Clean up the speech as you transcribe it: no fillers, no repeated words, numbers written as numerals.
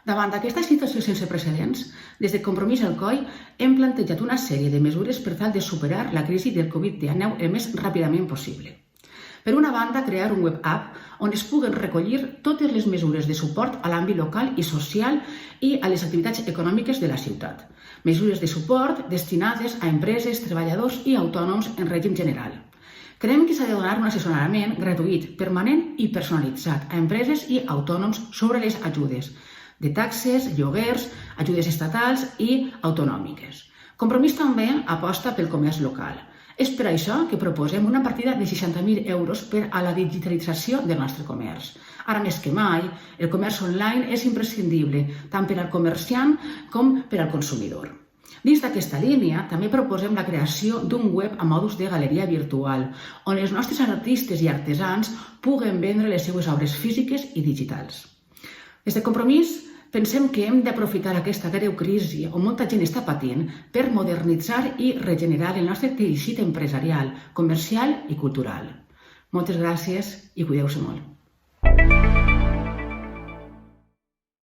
Davant d'aquesta situació sense precedents, des de Compromís el COI hem plantejat una sèrie de mesures per tal de superar la crisi del Covid-19 el més ràpidament possible. Per una banda, crear un web app on es puguen recollir totes les mesures de suport a l'àmbit local i social i a les activitats econòmiques de la ciutat. Mesures de suport destinades a empreses, treballadors i autònoms en règim general. Creiem que s'ha de donar un assessorament gratuït, permanent i personalitzat a empreses i autònoms sobre les ajudes de taxes, lloguers, ajudes estatals i autonòmiques. Compromís també aposta pel comerç local. És per això que proposem una partida de 60.000 euros per a la digitalització del nostre comerç. Ara més que mai, el comerç online és imprescindible tant per al comerciant com per al consumidor. Dins d'aquesta línia, també proposem la creació d'un web a modus de galeria virtual, on els nostres artistes i artesans puguen vendre les seues obres físiques i digitals. Des de Compromís, pensem que hem d'aprofitar aquesta greu crisi on molta gent està patint per modernitzar i regenerar el nostre teixit empresarial, comercial i cultural. Moltes gràcies i cuideu-se molt.